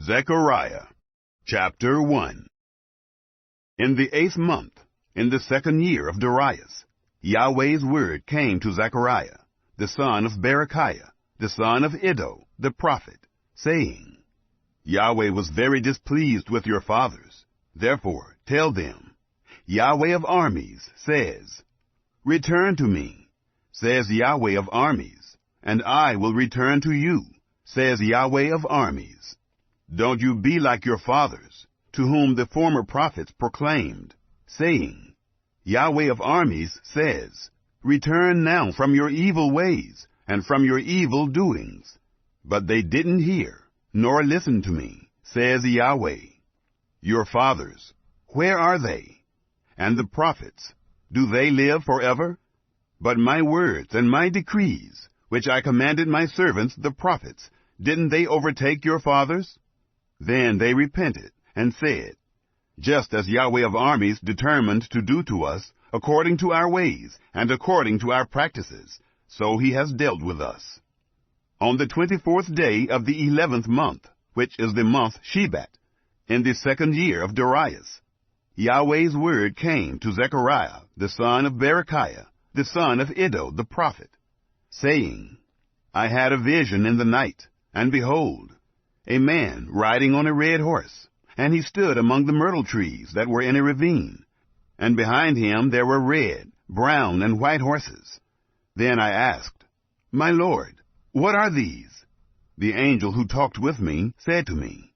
Zechariah, chapter 1. In the 8th month, in the 2nd year of Darius, Yahweh's word came to Zechariah, the son of Berechiah, the son of Iddo, the prophet, saying, Yahweh was very displeased with your fathers. Therefore tell them, Yahweh of armies says, Return to me, says Yahweh of armies, and I will return to you, says Yahweh of armies. Don't you be like your fathers, to whom the former prophets proclaimed, saying, Yahweh of armies says, Return now from your evil ways and from your evil doings. But they didn't hear, nor listen to me, says Yahweh. Your fathers, where are they? And the prophets, do they live forever? But my words and my decrees, which I commanded my servants the prophets, didn't they overtake your fathers? Then they repented and said, Just as Yahweh of armies determined to do to us, according to our ways and according to our practices, so he has dealt with us. On the 24th day of the 11th month, which is the month Shebat, in the 2nd year of Darius, Yahweh's word came to Zechariah, the son of Berechiah, the son of Iddo the prophet, saying, I had a vision in the night, and behold, a man riding on a red horse, and he stood among the myrtle trees that were in a ravine, and behind him there were red, brown, and white horses. Then I asked, My Lord, what are these? The angel who talked with me said to me,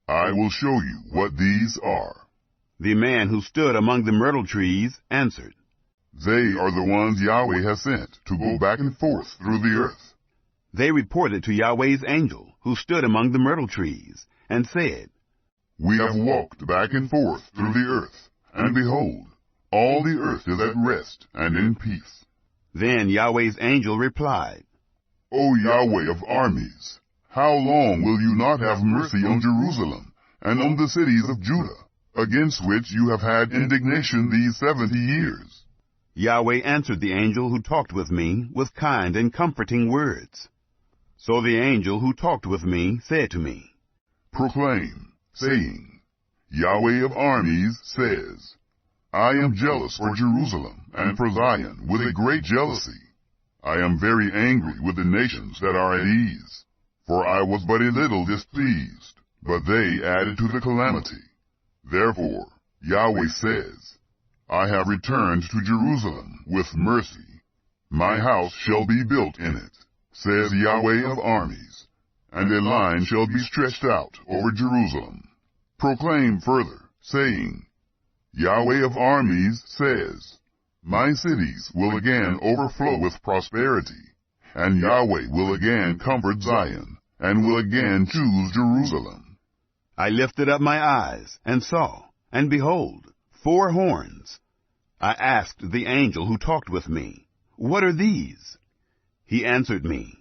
I will show you what these are. The man who stood among the myrtle trees answered, They are the ones Yahweh has sent to go back and forth through the earth. They reported to Yahweh's angel, who stood among the myrtle trees, and said, We have walked back and forth through the earth, and behold, all the earth is at rest and in peace. Then Yahweh's angel replied, O Yahweh of armies, how long will you not have mercy on Jerusalem and on the cities of Judah, against which you have had indignation these 70 years? Yahweh answered the angel who talked with me with kind and comforting words. So the angel who talked with me said to me, Proclaim, saying, Yahweh of armies says, I am jealous for Jerusalem and for Zion with a great jealousy. I am very angry with the nations that are at ease, for I was but a little displeased, but they added to the calamity. Therefore, Yahweh says, I have returned to Jerusalem with mercy. My house shall be built in it, says Yahweh of armies, and a line shall be stretched out over Jerusalem. Proclaim further, saying, Yahweh of armies says, My cities will again overflow with prosperity, and Yahweh will again comfort Zion, and will again choose Jerusalem. I lifted up my eyes, and saw, and behold, 4 horns. I asked the angel who talked with me, What are these? He answered me,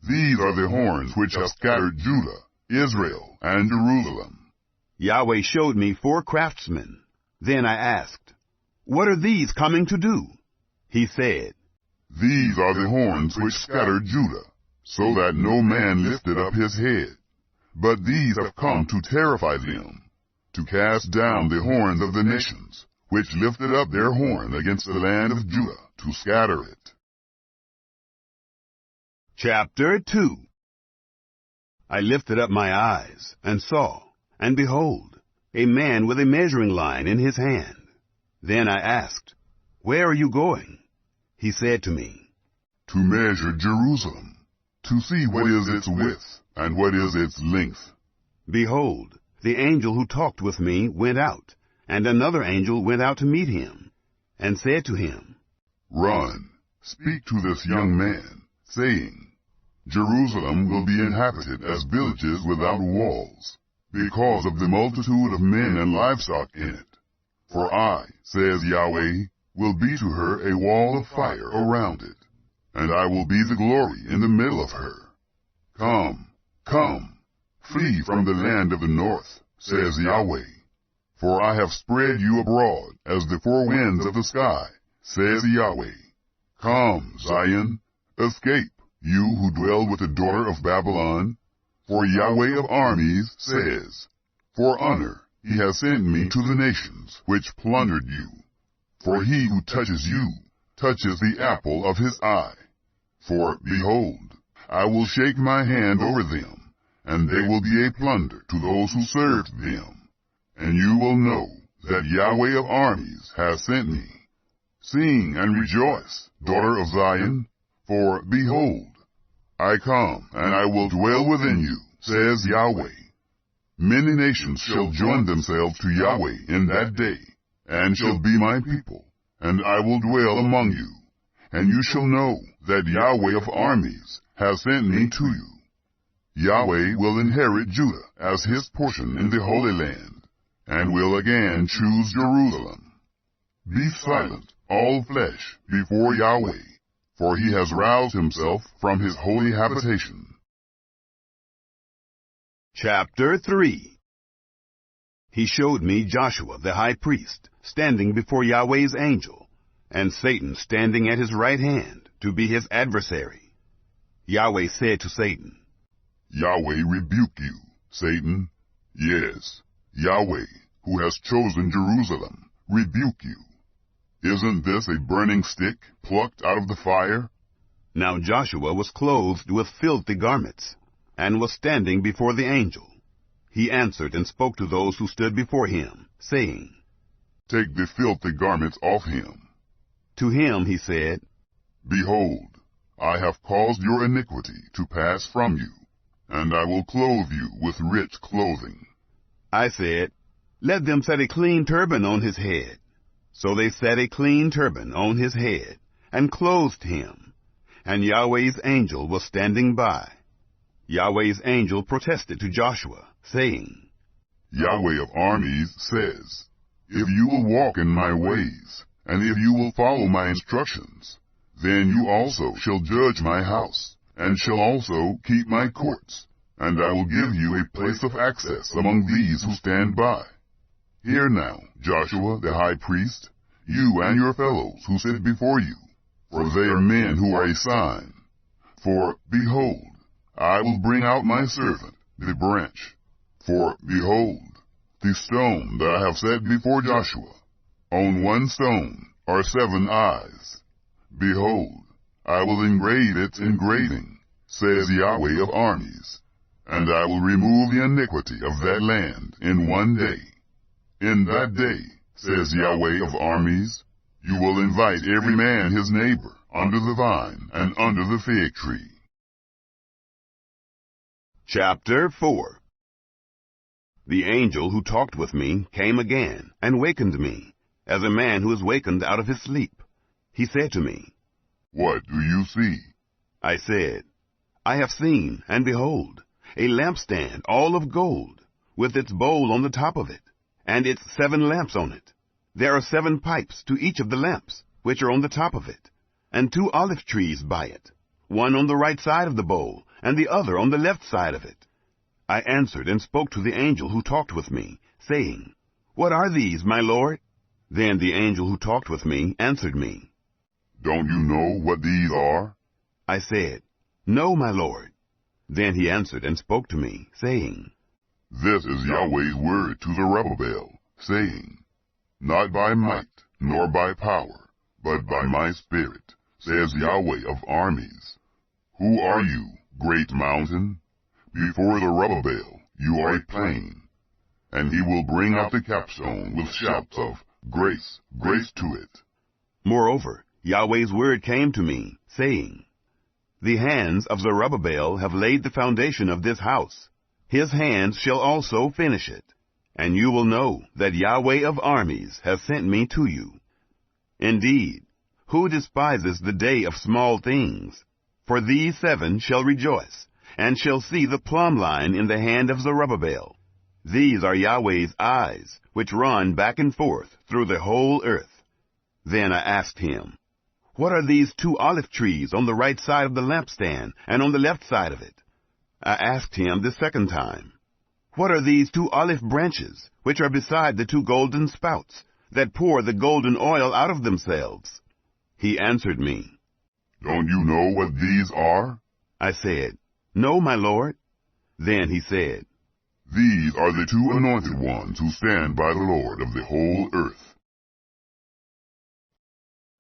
These are the horns which have scattered Judah, Israel, and Jerusalem. Yahweh showed me 4 craftsmen. Then I asked, What are these coming to do? He said, These are the horns which scattered Judah, so that no man lifted up his head. But these have come to terrify them, to cast down the horns of the nations, which lifted up their horn against the land of Judah, to scatter it. Chapter 2. I lifted up my eyes, and saw, and behold, a man with a measuring line in his hand. Then I asked, Where are you going? He said to me, To measure Jerusalem, to see what is its width, and what is its length. Behold, the angel who talked with me went out, and another angel went out to meet him, and said to him, Run, speak to this young man, saying, Jerusalem will be inhabited as villages without walls, because of the multitude of men and livestock in it. For I, says Yahweh, will be to her a wall of fire around it, and I will be the glory in the middle of her. Come, come, flee from the land of the north, says Yahweh, for I have spread you abroad as the 4 winds of the sky, says Yahweh. Come, Zion, escape, you who dwell with the daughter of Babylon. For Yahweh of armies says, For honor he has sent me to the nations which plundered you. For he who touches you touches the apple of his eye. For, behold, I will shake my hand over them, and they will be a plunder to those who served them. And you will know that Yahweh of armies has sent me. Sing and rejoice, daughter of Zion, for, behold, I come, and I will dwell within you, says Yahweh. Many nations shall join themselves to Yahweh in that day, and shall be my people, and I will dwell among you. And you shall know that Yahweh of armies has sent me to you. Yahweh will inherit Judah as his portion in the Holy Land, and will again choose Jerusalem. Be silent, all flesh, before Yahweh, for he has roused himself from his holy habitation. Chapter 3. He showed me Joshua the high priest, standing before Yahweh's angel, and Satan standing at his right hand, to be his adversary. Yahweh said to Satan, Yahweh rebuke you, Satan. Yes, Yahweh, who has chosen Jerusalem, rebuke you. Isn't this a burning stick plucked out of the fire? Now Joshua was clothed with filthy garments, and was standing before the angel. He answered and spoke to those who stood before him, saying, Take the filthy garments off him. To him he said, Behold, I have caused your iniquity to pass from you, and I will clothe you with rich clothing. I said, Let them set a clean turban on his head. So they set a clean turban on his head, and clothed him. And Yahweh's angel was standing by. Yahweh's angel protested to Joshua, saying, Yahweh of armies says, If you will walk in my ways, and if you will follow my instructions, then you also shall judge my house, and shall also keep my courts, and I will give you a place of access among these who stand by. Hear now, Joshua the high priest, you and your fellows who sit before you, for they are men who are a sign. For, behold, I will bring out my servant, the branch. For, behold, the stone that I have set before Joshua. On one stone are 7 eyes. Behold, I will engrave its engraving, says Yahweh of armies, and I will remove the iniquity of that land in one day. In that day, says Yahweh of armies, you will invite every man his neighbor under the vine and under the fig tree. Chapter 4. The angel who talked with me came again and wakened me, as a man who is wakened out of his sleep. He said to me, What do you see? I said, I have seen, and behold, a lampstand all of gold, with its bowl on the top of it, and its 7 lamps on it. There are 7 pipes to each of the lamps, which are on the top of it, and 2 olive trees by it, one on the right side of the bowl, and the other on the left side of it. I answered and spoke to the angel who talked with me, saying, What are these, my lord? Then the angel who talked with me answered me, Don't you know what these are? I said, No, my lord. Then he answered and spoke to me, saying, This is Yahweh's word to Zerubbabel, saying, Not by might, nor by power, but by my spirit, says Yahweh of armies. Who are you, great mountain? Before Zerubbabel you are a plain, and he will bring out the capstone with shouts of, Grace, grace to it. Moreover, Yahweh's word came to me, saying, The hands of Zerubbabel have laid the foundation of this house. His hands shall also finish it. And you will know that Yahweh of armies has sent me to you. Indeed, who despises the day of small things? For these 7 shall rejoice, and shall see the plumb line in the hand of Zerubbabel. These are Yahweh's eyes, which run back and forth through the whole earth. Then I asked him, What are these 2 olive trees on the right side of the lampstand, and on the left side of it? I asked him the second time, What are these 2 olive branches, which are beside the 2 golden spouts, that pour the golden oil out of themselves? He answered me, Don't you know what these are? I said, No, my lord. Then he said, These are the two anointed ones who stand by the Lord of the whole earth.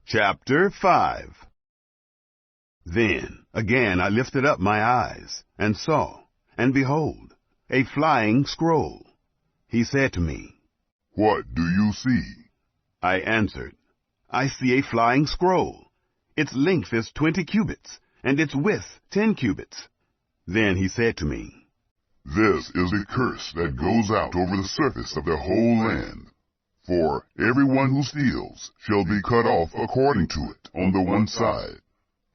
Chapter 5. Then again I lifted up my eyes, and saw, and behold, a flying scroll. He said to me, What do you see? I answered, I see a flying scroll. Its length is 20 cubits, and its width 10 cubits. Then he said to me, This is a curse that goes out over the surface of the whole land. For everyone who steals shall be cut off according to it on the one side,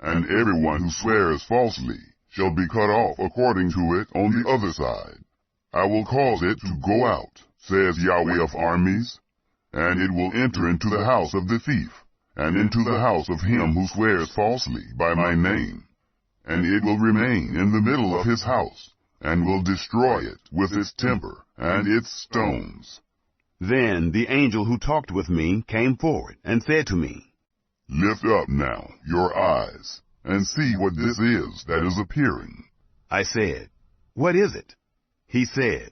and everyone who swears falsely shall be cut off according to it on the other side. I will cause it to go out, says Yahweh of armies, and it will enter into the house of the thief, and into the house of him who swears falsely by my name. And it will remain in the middle of his house, and will destroy it with its timber and its stones. Then the angel who talked with me came forward and said to me, Lift up now your eyes, and see what this is that is appearing. I said, What is it? He said,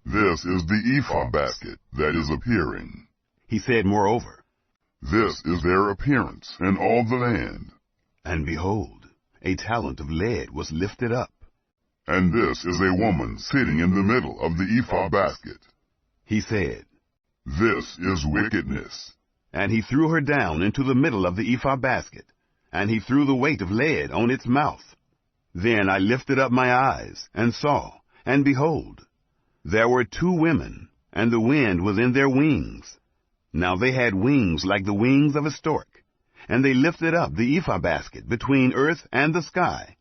This is the ephah basket that is appearing. He said moreover, This is their appearance in all the land. And behold, a talent of lead was lifted up. And this is a woman sitting in the middle of the ephah basket. He said, This is wickedness. And he threw her down into the middle of the ephah basket, and he threw the weight of lead on its mouth. Then I lifted up my eyes, and saw, and behold, there were two women, and the wind was in their wings. Now they had wings like the wings of a stork, and they lifted up the ephah basket between earth and the sky.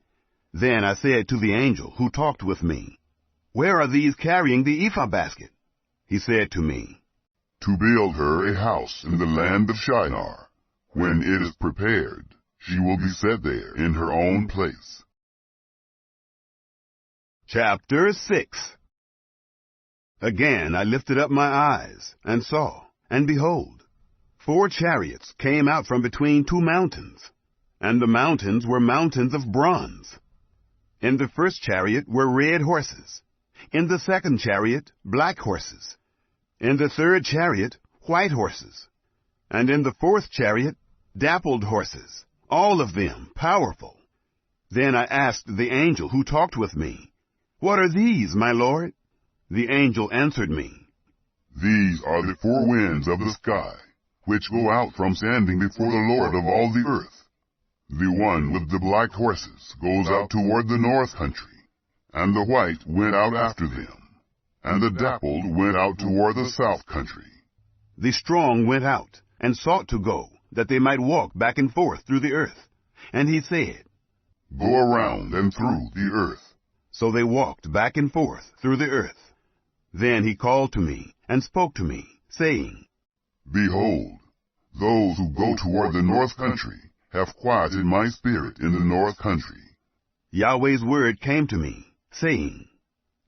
Then I said to the angel who talked with me, Where are these carrying the ephah basket? He said to me, To build her a house in the land of Shinar. When it is prepared, she will be set there in her own place. Chapter 6. Again I lifted up my eyes, and saw, and behold, 4 chariots came out from between 2 mountains, and the mountains were mountains of bronze. In the first chariot were red horses, in the second chariot black horses, in the third chariot white horses, and in the fourth chariot dappled horses, all of them powerful. Then I asked the angel who talked with me, What are these, my lord? The angel answered me, These are the 4 winds of the sky, which go out from standing before the Lord of all the earth. The one with the black horses goes out toward the north country, and the white went out after them, and the dappled went out toward the south country. The strong went out, and sought to go, that they might walk back and forth through the earth. And he said, Go around and through the earth. So they walked back and forth through the earth. Then he called to me, and spoke to me, saying, Behold, those who go toward the north country have quieted my spirit in the north country. Yahweh's word came to me, saying,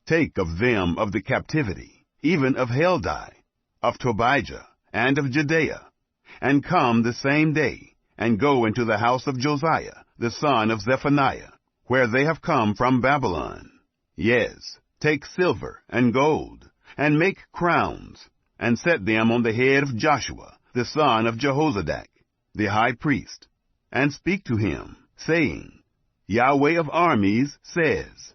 Take of them of the captivity, even of Heldai, of Tobijah, and of Judea, and come the same day, and go into the house of Josiah, the son of Zephaniah, where they have come from Babylon. Yes, take silver and gold, and make crowns, and set them on the head of Joshua, the son of Jehozadak, the high priest, and speak to him, saying, Yahweh of armies says,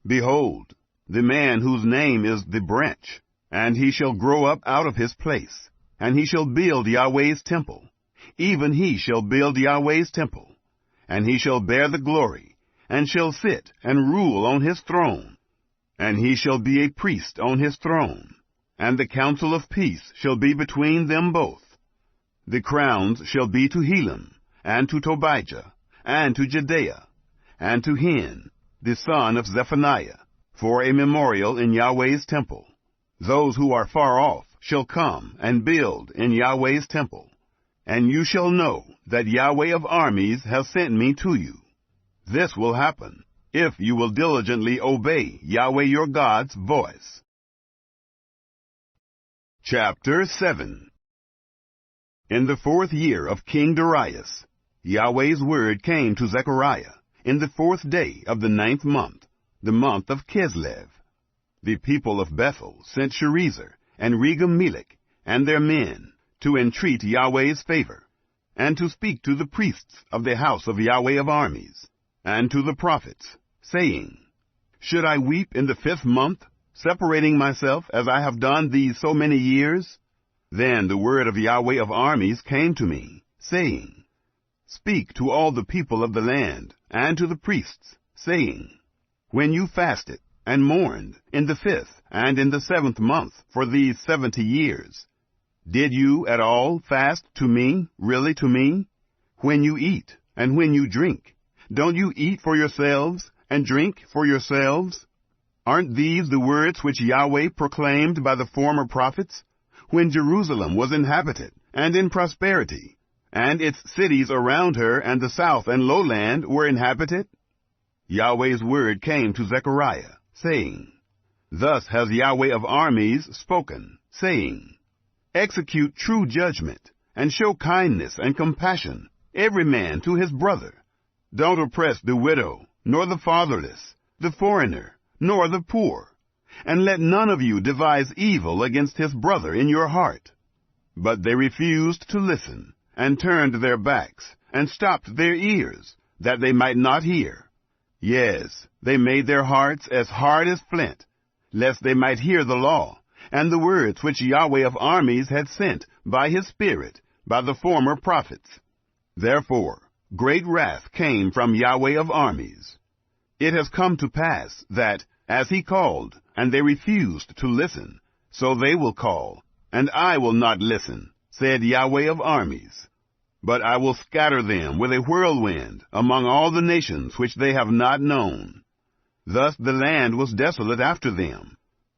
Behold, the man whose name is the branch, and he shall grow up out of his place, and he shall build Yahweh's temple, even he shall build Yahweh's temple, and he shall bear the glory, and shall sit and rule on his throne, and he shall be a priest on his throne, and the counsel of peace shall be between them both. The crowns shall be to Helam, and to Tobijah, and to Judea, and to Hen, the son of Zephaniah, for a memorial in Yahweh's temple. Those who are far off shall come and build in Yahweh's temple, and you shall know that Yahweh of armies has sent me to you. This will happen if you will diligently obey Yahweh your God's voice. Chapter 7. In the 4th year of King Darius, Yahweh's word came to Zechariah in the 4th day of the 9th month, the month of Kislev. The people of Bethel sent Sharezer and Regem-Melech and their men to entreat Yahweh's favor, and to speak to the priests of the house of Yahweh of armies, and to the prophets, saying, Should I weep in the 5th month, separating myself as I have done these so many years? Then the word of Yahweh of armies came to me, saying, Speak to all the people of the land, and to the priests, saying, When you fasted and mourned in the 5th and in the 7th month for these 70 years, did you at all fast to me, really to me? When you eat and when you drink, don't you eat for yourselves and drink for yourselves? Aren't these the words which Yahweh proclaimed by the former prophets, when Jerusalem was inhabited and in prosperity, and its cities around her and the south and lowland were inhabited? Yahweh's word came to Zechariah, saying, Thus has Yahweh of armies spoken, saying, Execute true judgment, and show kindness and compassion, every man to his brother. Don't oppress the widow, nor the fatherless, the foreigner, nor the poor, and let none of you devise evil against his brother in your heart. But they refused to listen, and turned their backs, and stopped their ears, that they might not hear. Yes, they made their hearts as hard as flint, lest they might hear the law, and the words which Yahweh of armies had sent by his Spirit, by the former prophets. Therefore great wrath came from Yahweh of armies. It has come to pass that, as he called, and they refused to listen, so they will call, and I will not listen, said Yahweh of armies. But I will scatter them with a whirlwind among all the nations which they have not known. Thus the land was desolate after them,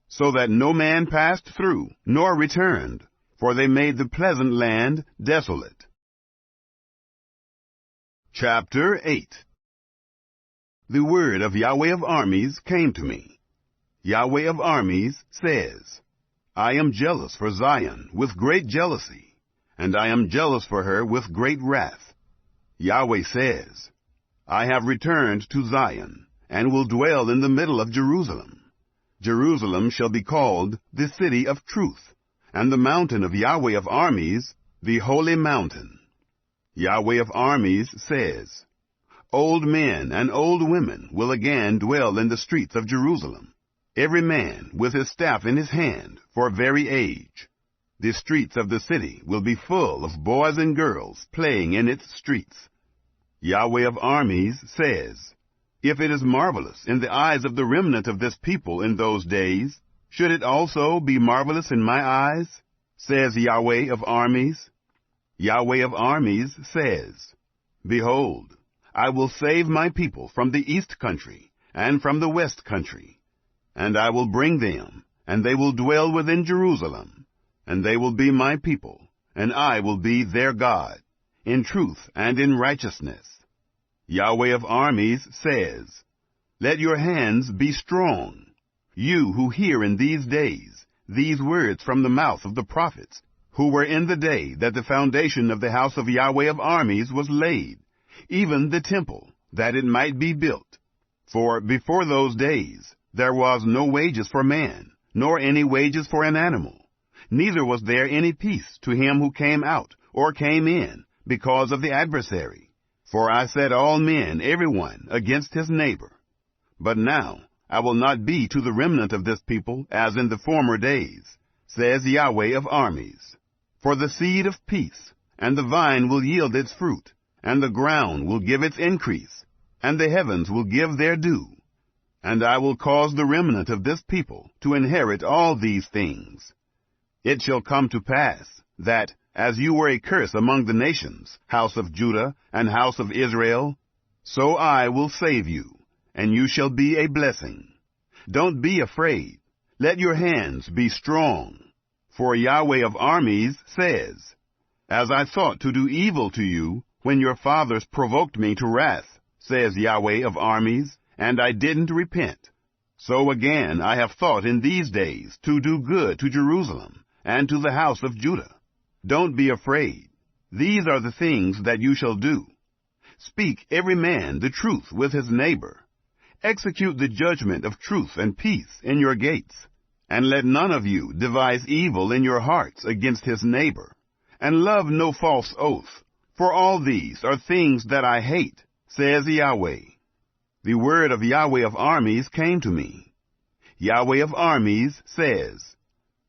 so that no man passed through, nor returned, for they made the pleasant land desolate. Chapter 8. The word of Yahweh of armies came to me. Yahweh of armies says, I am jealous for Zion with great jealousy, and I am jealous for her with great wrath. Yahweh says, I have returned to Zion, and will dwell in the middle of Jerusalem. Jerusalem shall be called the city of truth, and the mountain of Yahweh of armies, the holy mountain. Yahweh of armies says, Old men and old women will again dwell in the streets of Jerusalem, every man with his staff in his hand for very age. The streets of the city will be full of boys and girls playing in its streets. Yahweh of armies says, If it is marvelous in the eyes of the remnant of this people in those days, should it also be marvelous in my eyes? Says Yahweh of armies. Yahweh of armies says, Behold, I will save my people from the east country and from the west country, and I will bring them, and they will dwell within Jerusalem, and they will be my people, and I will be their God, in truth and in righteousness. Yahweh of armies says, Let your hands be strong, you who hear in these days these words from the mouth of the prophets, who were in the day that the foundation of the house of Yahweh of armies was laid, even the temple, that it might be built. For before those days there was no wages for man, nor any wages for an animal, neither was there any peace to him who came out or came in, because of the adversary. For I set all men, every one, against his neighbor. But now I will not be to the remnant of this people as in the former days, says Yahweh of armies. For the seed of peace, and the vine will yield its fruit, and the ground will give its increase, and the heavens will give their due. And I will cause the remnant of this people to inherit all these things. It shall come to pass that, as you were a curse among the nations, house of Judah and house of Israel, so I will save you, and you shall be a blessing. Don't be afraid. Let your hands be strong. For Yahweh of armies says, As I thought to do evil to you when your fathers provoked me to wrath, says Yahweh of armies, and I didn't repent, so again I have thought in these days to do good to Jerusalem and to the house of Judah. Don't be afraid. These are the things that you shall do. Speak every man the truth with his neighbor. Execute the judgment of truth and peace in your gates, and let none of you devise evil in your hearts against his neighbor, and love no false oath, for all these are things that I hate, says Yahweh. The word of Yahweh of armies came to me. Yahweh of armies says,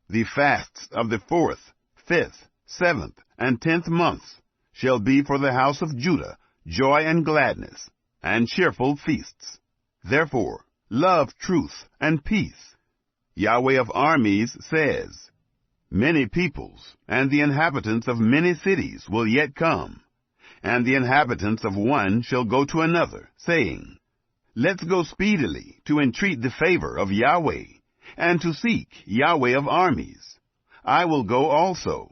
the fasts of the 4th, 5th, 7th, and 10th months shall be for the house of Judah joy and gladness, and cheerful feasts. Therefore, love truth and peace. Yahweh of armies says, many peoples and the inhabitants of many cities will yet come, and the inhabitants of one shall go to another, saying, let's go speedily to entreat the favor of Yahweh, and to seek Yahweh of armies. I will go also.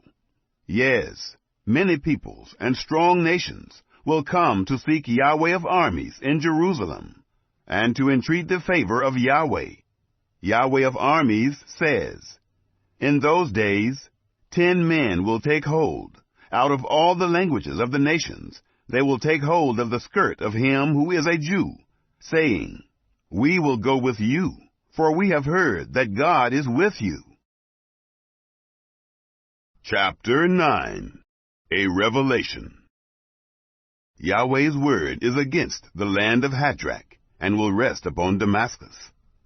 Yes, many peoples and strong nations will come to seek Yahweh of armies in Jerusalem, and to entreat the favor of Yahweh. Yahweh of armies says, in those days 10 men will take hold. Out of all the languages of the nations they will take hold of the skirt of him who is a Jew, saying, we will go with you, for we have heard that God is with you. Chapter 9. A Revelation. Yahweh's word is against the land of Hadrach, and will rest upon Damascus.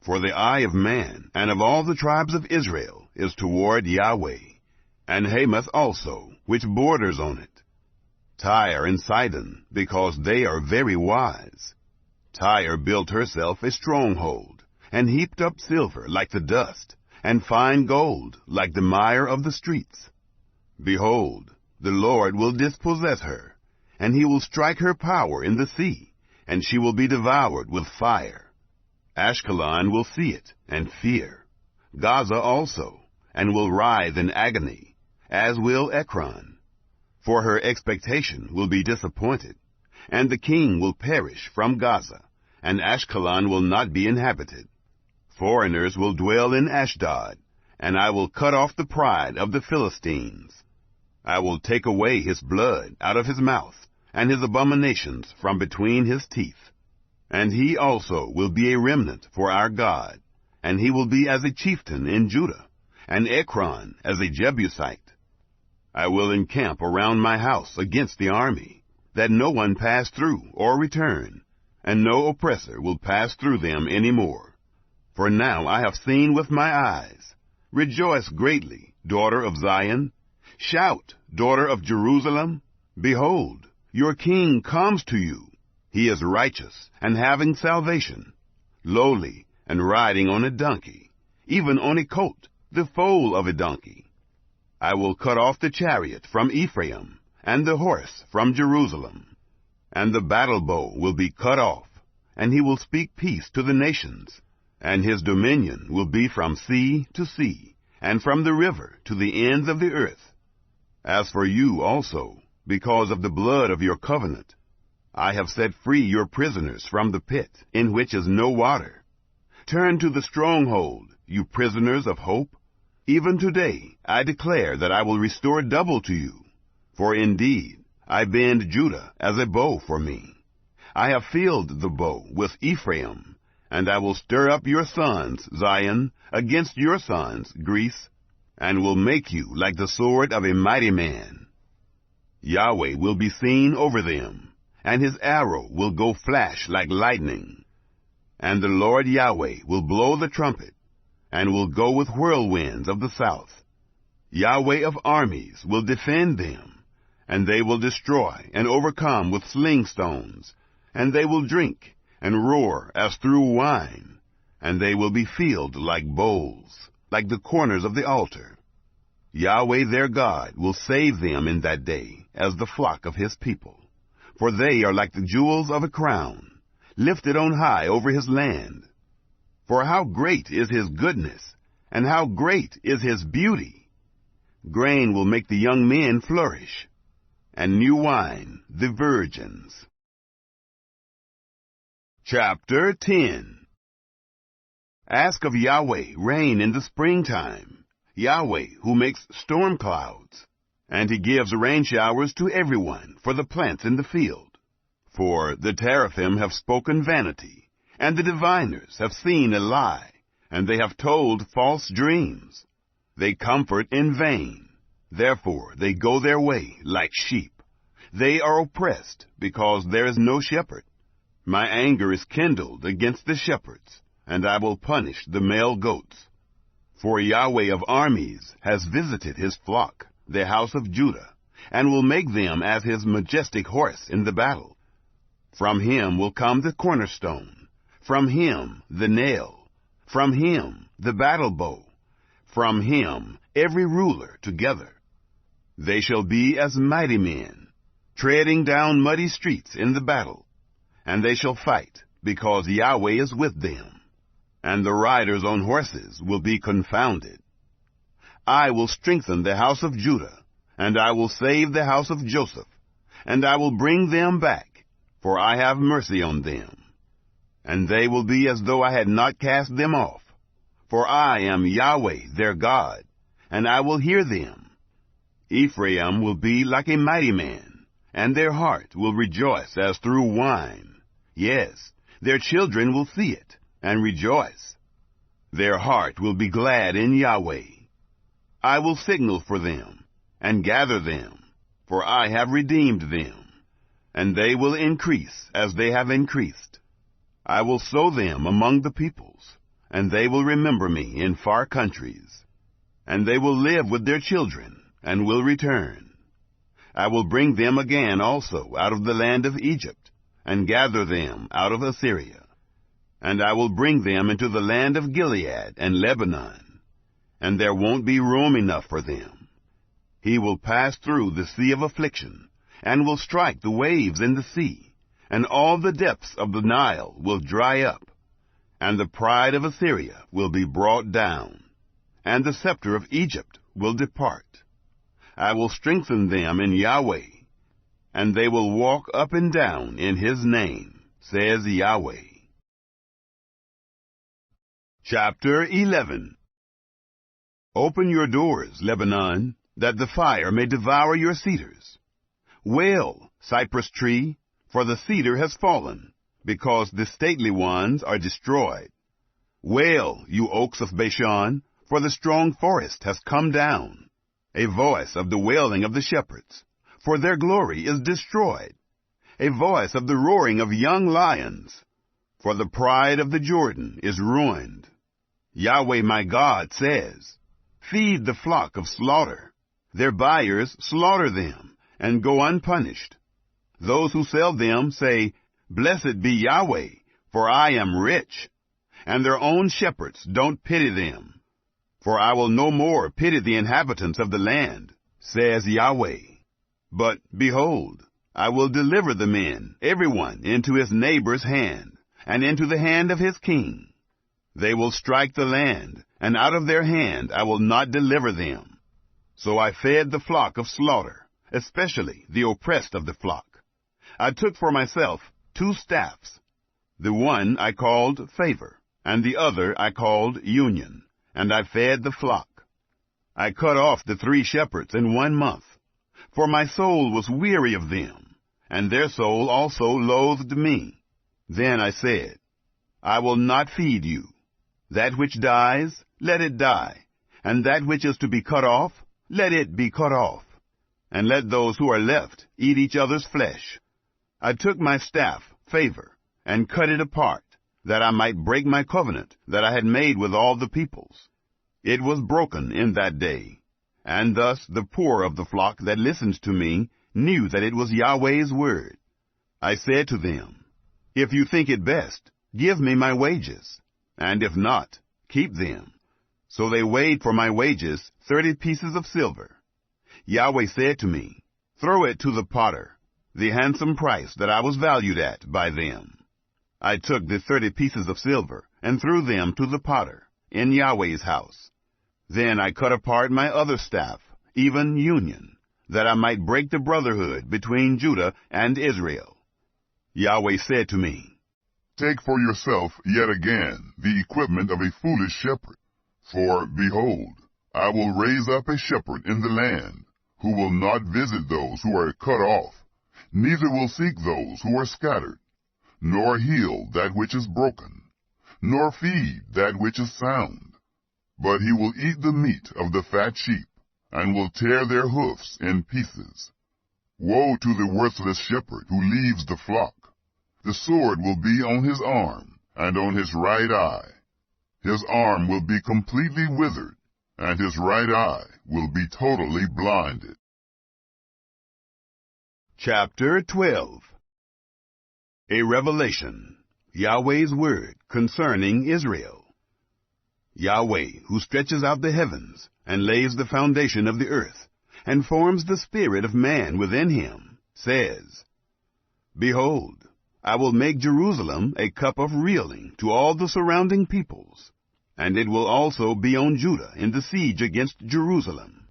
For the eye of man and of all the tribes of Israel is toward Yahweh, and Hamath also, which borders on it. Tyre and Sidon, because they are very wise. Tyre built herself a stronghold, and heaped up silver like the dust, and fine gold like the mire of the streets. Behold, the Lord will dispossess her, and he will strike her power in the sea, and she will be devoured with fire. Ashkelon will see it, and fear. Gaza also, and will writhe in agony, as will Ekron. For her expectation will be disappointed, and the king will perish from Gaza, and Ashkelon will not be inhabited. Foreigners will dwell in Ashdod, and I will cut off the pride of the Philistines. I will take away his blood out of his mouth, and his abominations from between his teeth. And he also will be a remnant for our God, and he will be as a chieftain in Judah, and Ekron as a Jebusite. I will encamp around my house against the army, that no one pass through or return, and no oppressor will pass through them any more. For now I have seen with my eyes. Rejoice greatly, daughter of Zion. Shout, daughter of Jerusalem. Behold, your king comes to you. He is righteous and having salvation, lowly and riding on a donkey, even on a colt, the foal of a donkey. I will cut off the chariot from Ephraim, and the horse from Jerusalem. And the battle bow will be cut off, and he will speak peace to the nations, and his dominion will be from sea to sea, and from the river to the ends of the earth. As for you also, because of the blood of your covenant, I have set free your prisoners from the pit, in which is no water. Turn to the stronghold, you prisoners of hope. Even today I declare that I will restore double to you. For indeed, I bend Judah as a bow for me. I have filled the bow with Ephraim, and I will stir up your sons, Zion, against your sons, Greece, and will make you like the sword of a mighty man. Yahweh will be seen over them, and his arrow will go flash like lightning. And the Lord Yahweh will blow the trumpet, and will go with whirlwinds of the south. Yahweh of armies will defend them, and they will destroy and overcome with sling stones, and they will drink and roar as through wine, and they will be filled like bowls, like the corners of the altar. Yahweh their God will save them in that day as the flock of his people. For they are like the jewels of a crown, lifted on high over his land. For how great is his goodness, and how great is his beauty! Grain will make the young men flourish, and new wine the virgins. Chapter 10. Ask of Yahweh rain in the springtime, Yahweh who makes storm clouds. And he gives rain showers to everyone for the plants in the field. For the teraphim have spoken vanity, and the diviners have seen a lie, and they have told false dreams. They comfort in vain, therefore they go their way like sheep. They are oppressed because there is no shepherd. My anger is kindled against the shepherds, and I will punish the male goats. For Yahweh of armies has visited his flock, the house of Judah, and will make them as his majestic horse in the battle. From him will come the cornerstone, from him the nail, from him the battle bow, from him every ruler together. They shall be as mighty men, treading down muddy streets in the battle, and they shall fight, because Yahweh is with them, and the riders on horses will be confounded. I will strengthen the house of Judah, and I will save the house of Joseph, and I will bring them back, for I have mercy on them. And they will be as though I had not cast them off, for I am Yahweh their God, and I will hear them. Ephraim will be like a mighty man, and their heart will rejoice as through wine. Yes, their children will see it, and rejoice. Their heart will be glad in Yahweh. I will signal for them, and gather them, for I have redeemed them, and they will increase as they have increased. I will sow them among the peoples, and they will remember me in far countries, and they will live with their children, and will return. I will bring them again also out of the land of Egypt, and gather them out of Assyria. And I will bring them into the land of Gilead and Lebanon, and there won't be room enough for them. He will pass through the sea of affliction, and will strike the waves in the sea, and all the depths of the Nile will dry up, and the pride of Assyria will be brought down, and the scepter of Egypt will depart. I will strengthen them in Yahweh, and they will walk up and down in his name, says Yahweh. Chapter 11. Open your doors, Lebanon, that the fire may devour your cedars. Wail, cypress tree, for the cedar has fallen, because the stately ones are destroyed. Wail, you oaks of Bashan, for the strong forest has come down. A voice of the wailing of the shepherds, for their glory is destroyed. A voice of the roaring of young lions, for the pride of the Jordan is ruined. Yahweh my God says, feed the flock of slaughter. Their buyers slaughter them, and go unpunished. Those who sell them say, blessed be Yahweh, for I am rich. And their own shepherds don't pity them. For I will no more pity the inhabitants of the land, says Yahweh. But behold, I will deliver the men, everyone, into his neighbor's hand, and into the hand of his king. They will strike the land, and out of their hand I will not deliver them. So I fed the flock of slaughter, especially the oppressed of the flock. I took for myself 2 staffs. The one I called favor, and the other I called union, and I fed the flock. I cut off the 3 shepherds in 1 month, for my soul was weary of them, and their soul also loathed me. Then I said, I will not feed you. That which dies, let it die, and that which is to be cut off, let it be cut off, and let those who are left eat each other's flesh. I took my staff, favor, and cut it apart, that I might break my covenant that I had made with all the peoples. It was broken in that day, and thus the poor of the flock that listened to me knew that it was Yahweh's word. I said to them, if you think it best, give me my wages, and if not, keep them. So they weighed for my wages 30 pieces of silver. Yahweh said to me, throw it to the potter, the handsome price that I was valued at by them. I took the 30 pieces of silver and threw them to the potter in Yahweh's house. Then I cut apart my other staff, even union, that I might break the brotherhood between Judah and Israel. Yahweh said to me, take for yourself yet again the equipment of a foolish shepherd. For, behold, I will raise up a shepherd in the land, who will not visit those who are cut off, neither will seek those who are scattered. nor heal that which is broken, nor feed that which is sound. But he will eat the meat of the fat sheep, and will tear their hoofs in pieces. Woe to the worthless shepherd who leaves the flock! The sword will be on his arm, and on his right eye. His arm will be completely withered, and his right eye will be totally blinded. Chapter 12. A revelation, Yahweh's word concerning Israel. Yahweh, who stretches out the heavens, and lays the foundation of the earth, and forms the spirit of man within him, says, Behold, I will make Jerusalem a cup of reeling to all the surrounding peoples, and it will also be on Judah in the siege against Jerusalem.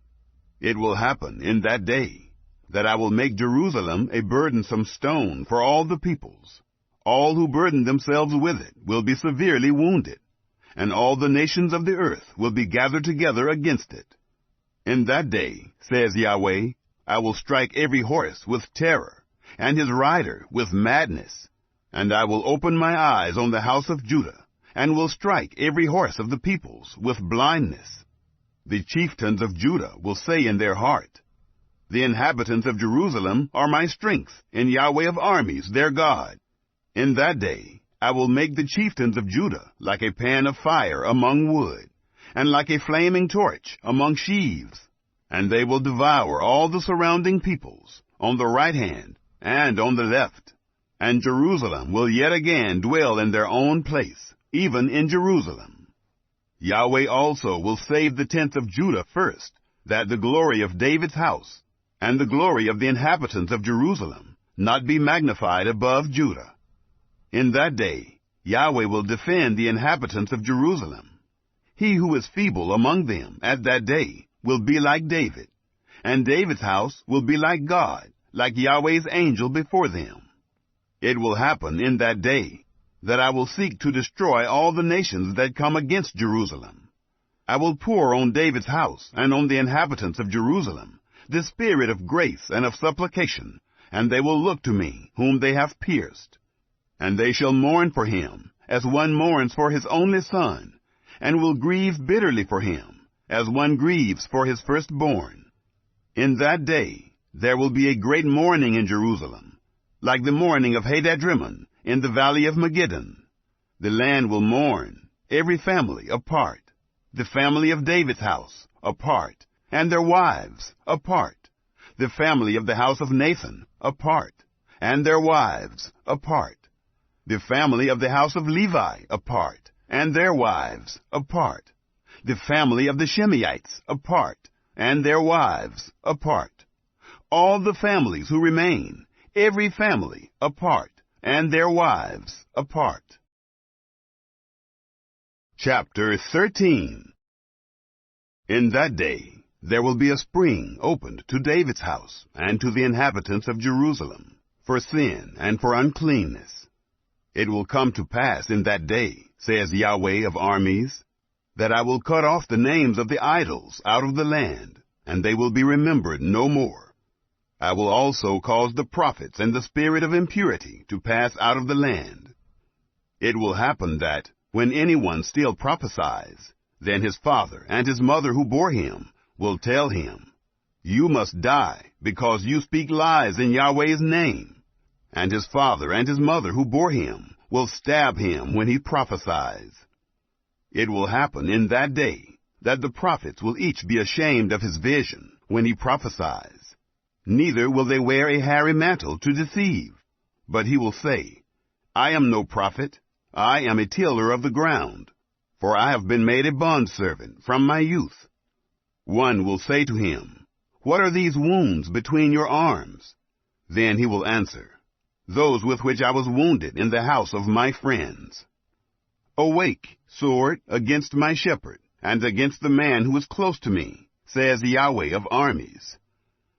It will happen in that day, that I will make Jerusalem a burdensome stone for all the peoples. All who burden themselves with it will be severely wounded, and all the nations of the earth will be gathered together against it. In that day, says Yahweh, I will strike every horse with terror, and his rider with madness, and I will open my eyes on the house of Judah, and will strike every horse of the peoples with blindness. The chieftains of Judah will say in their heart, The inhabitants of Jerusalem are my strength, in Yahweh of armies, their God. In that day I will make the chieftains of Judah like a pan of fire among wood, and like a flaming torch among sheaves, and they will devour all the surrounding peoples, on the right hand and on the left. And Jerusalem will yet again dwell in their own place, even in Jerusalem. Yahweh also will save the tents of Judah first, that the glory of David's house, and the glory of the inhabitants of Jerusalem, not be magnified above Judah. In that day Yahweh will defend the inhabitants of Jerusalem. He who is feeble among them at that day will be like David, and David's house will be like God, like Yahweh's angel before them. It will happen in that day that I will seek to destroy all the nations that come against Jerusalem. I will pour on David's house and on the inhabitants of Jerusalem the spirit of grace and of supplication, and they will look to me whom they have pierced. And they shall mourn for him, as one mourns for his only son, and will grieve bitterly for him, as one grieves for his firstborn. In that day there will be a great mourning in Jerusalem, like the mourning of Hadadrimmon in the valley of Megiddon. The land will mourn, every family apart, the family of David's house apart, and their wives apart, the family of the house of Nathan apart, and their wives apart, the family of the house of Levi apart, and their wives apart, the family of the Shimeites apart, and their wives apart, all the families who remain, every family apart, and their wives apart. Chapter 13. In that day there will be a spring opened to David's house, and to the inhabitants of Jerusalem, for sin and for uncleanness. It will come to pass in that day, says Yahweh of armies, that I will cut off the names of the idols out of the land, and they will be remembered no more. I will also cause the prophets and the spirit of impurity to pass out of the land. It will happen that, when anyone still prophesies, then his father and his mother who bore him will tell him, You must die, because you speak lies in Yahweh's name. And his father and his mother who bore him will stab him when he prophesies. It will happen in that day that the prophets will each be ashamed of his vision when he prophesies. Neither will they wear a hairy mantle to deceive, but he will say, I am no prophet, I am a tiller of the ground, for I have been made a bondservant from my youth. One will say to him, What are these wounds between your arms? Then he will answer, Those with which I was wounded in the house of my friends. Awake, sword, against my shepherd, and against the man who is close to me, says Yahweh of armies.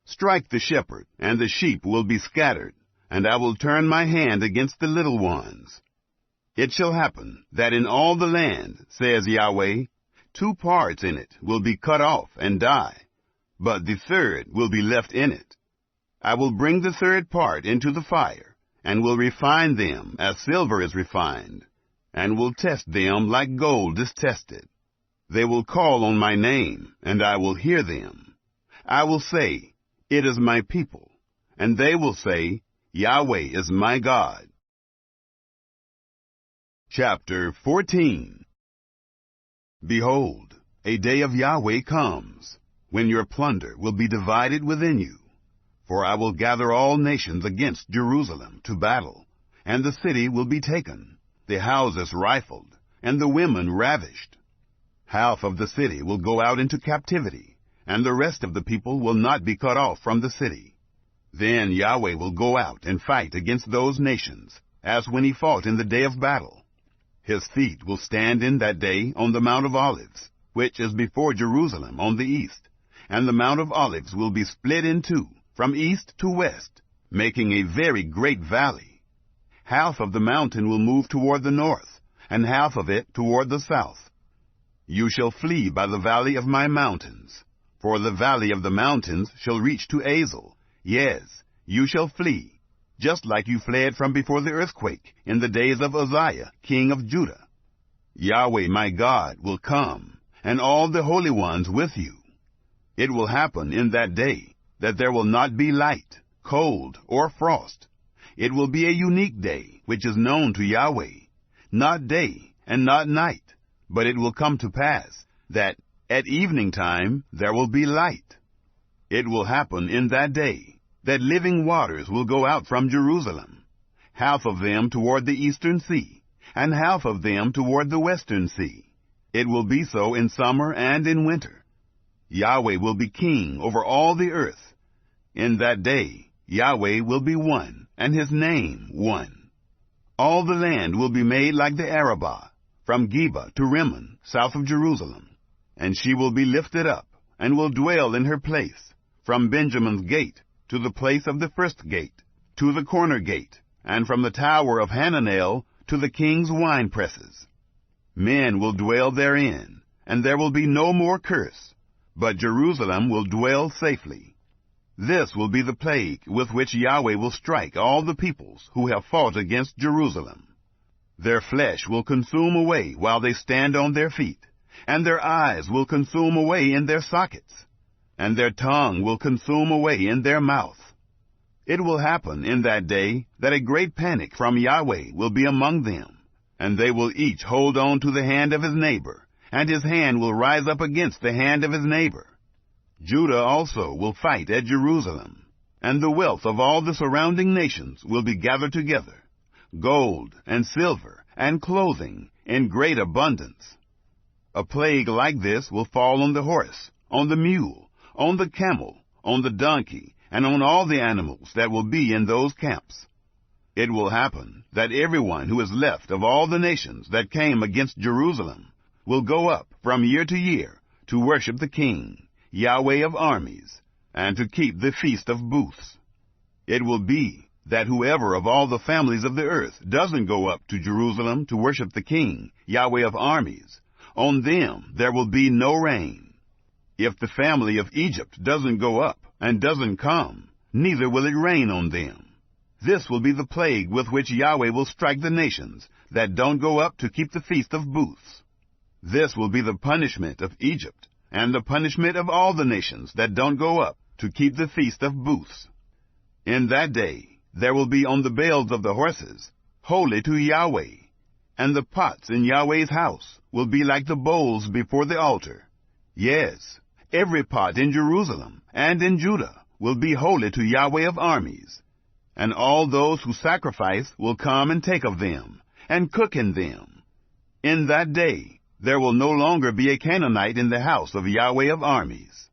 Strike the shepherd, and the sheep will be scattered, and I will turn my hand against the little ones. It shall happen that in all the land, says Yahweh, 2 parts in it will be cut off and die, but the third will be left in it. I will bring the third part into the fire, and will refine them as silver is refined, and will test them like gold is tested. They will call on my name, and I will hear them. I will say, It is my people, and they will say, Yahweh is my God. Chapter 14. Behold, a day of Yahweh comes, when your plunder will be divided within you. For I will gather all nations against Jerusalem to battle, and the city will be taken, the houses rifled, and the women ravished. Half of the city will go out into captivity, and the rest of the people will not be cut off from the city. Then Yahweh will go out and fight against those nations, as when he fought in the day of battle. His feet will stand in that day on the Mount of Olives, which is before Jerusalem on the east, and the Mount of Olives will be split in two, from east to west, making a very great valley. Half of the mountain will move toward the north, and half of it toward the south. You shall flee by the valley of my mountains, for the valley of the mountains shall reach to Azel. Yes, you shall flee, just like you fled from before the earthquake in the days of Uzziah, king of Judah. Yahweh my God will come, and all the holy ones with you. It will happen in that day that there will not be light, cold, or frost. It will be a unique day, which is known to Yahweh, not day and not night, but it will come to pass that at evening time there will be light. It will happen in that day that living waters will go out from Jerusalem, half of them toward the eastern sea, and half of them toward the western sea. It will be so in summer and in winter. Yahweh will be king over all the earth. In that day, Yahweh will be one, and his name one. All the land will be made like the Arabah, from Geba to Rimmon, south of Jerusalem. And she will be lifted up, and will dwell in her place, from Benjamin's gate to the place of the first gate, to the corner gate, and from the tower of Hananel to the king's wine presses. Men will dwell therein, and there will be no more curse, but Jerusalem will dwell safely. This will be the plague with which Yahweh will strike all the peoples who have fought against Jerusalem. Their flesh will consume away while they stand on their feet, and their eyes will consume away in their sockets, and their tongue will consume away in their mouth. It will happen in that day that a great panic from Yahweh will be among them, and they will each hold on to the hand of his neighbor, and his hand will rise up against the hand of his neighbor. Judah also will fight at Jerusalem, and the wealth of all the surrounding nations will be gathered together, gold and silver and clothing in great abundance. A plague like this will fall on the horse, on the mule, on the camel, on the donkey, and on all the animals that will be in those camps. It will happen that everyone who is left of all the nations that came against Jerusalem will go up from year to year to worship the King, Yahweh of armies, and to keep the Feast of Booths. It will be that whoever of all the families of the earth doesn't go up to Jerusalem to worship the King, Yahweh of armies, on them there will be no rain. If the family of Egypt doesn't go up and doesn't come, neither will it rain on them. This will be the plague with which Yahweh will strike the nations that don't go up to keep the Feast of Booths. This will be the punishment of Egypt, and the punishment of all the nations that don't go up to keep the Feast of Booths. In that day there will be on the bells of the horses, holy to Yahweh, and the pots in Yahweh's house will be like the bowls before the altar. Yes, every pot in Jerusalem and in Judah will be holy to Yahweh of armies, and all those who sacrifice will come and take of them, and cook in them. In that day there will no longer be a Canaanite in the house of Yahweh of armies.